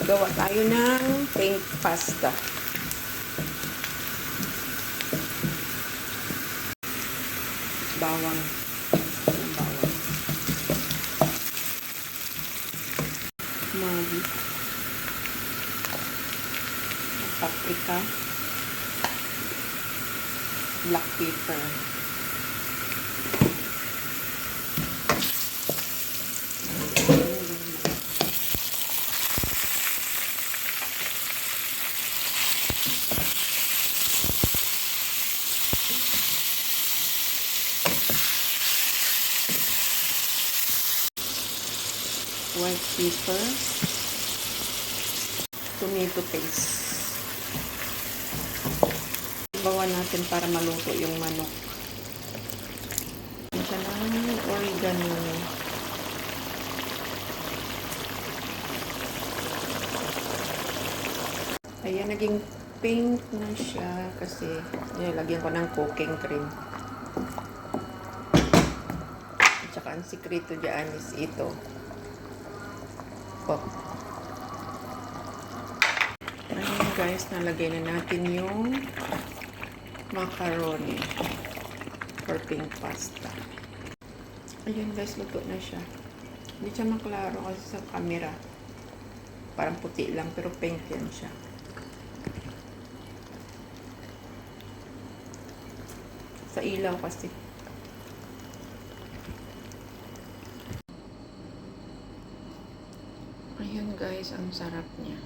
Gawa tayo ng pink pasta. Bawang. Bawang. Maggi. Paprika. Black pepper. White pepper, tomato paste. Bawa natin para maluto yung manok. Isa ng oregano. Ayan, naging pink na siya kasi nilagyan ko ng cooking cream. At saka ang sikreto dyan is ito. Oh. Ayan guys, nalagay na natin yung macaroni for pink pasta. Ayan guys, luto na siya. Hindi siya maklaro kasi sa camera. Parang puti lang pero pink yan siya. Sa ilaw kasi. Ayan guys, ang sarap niya.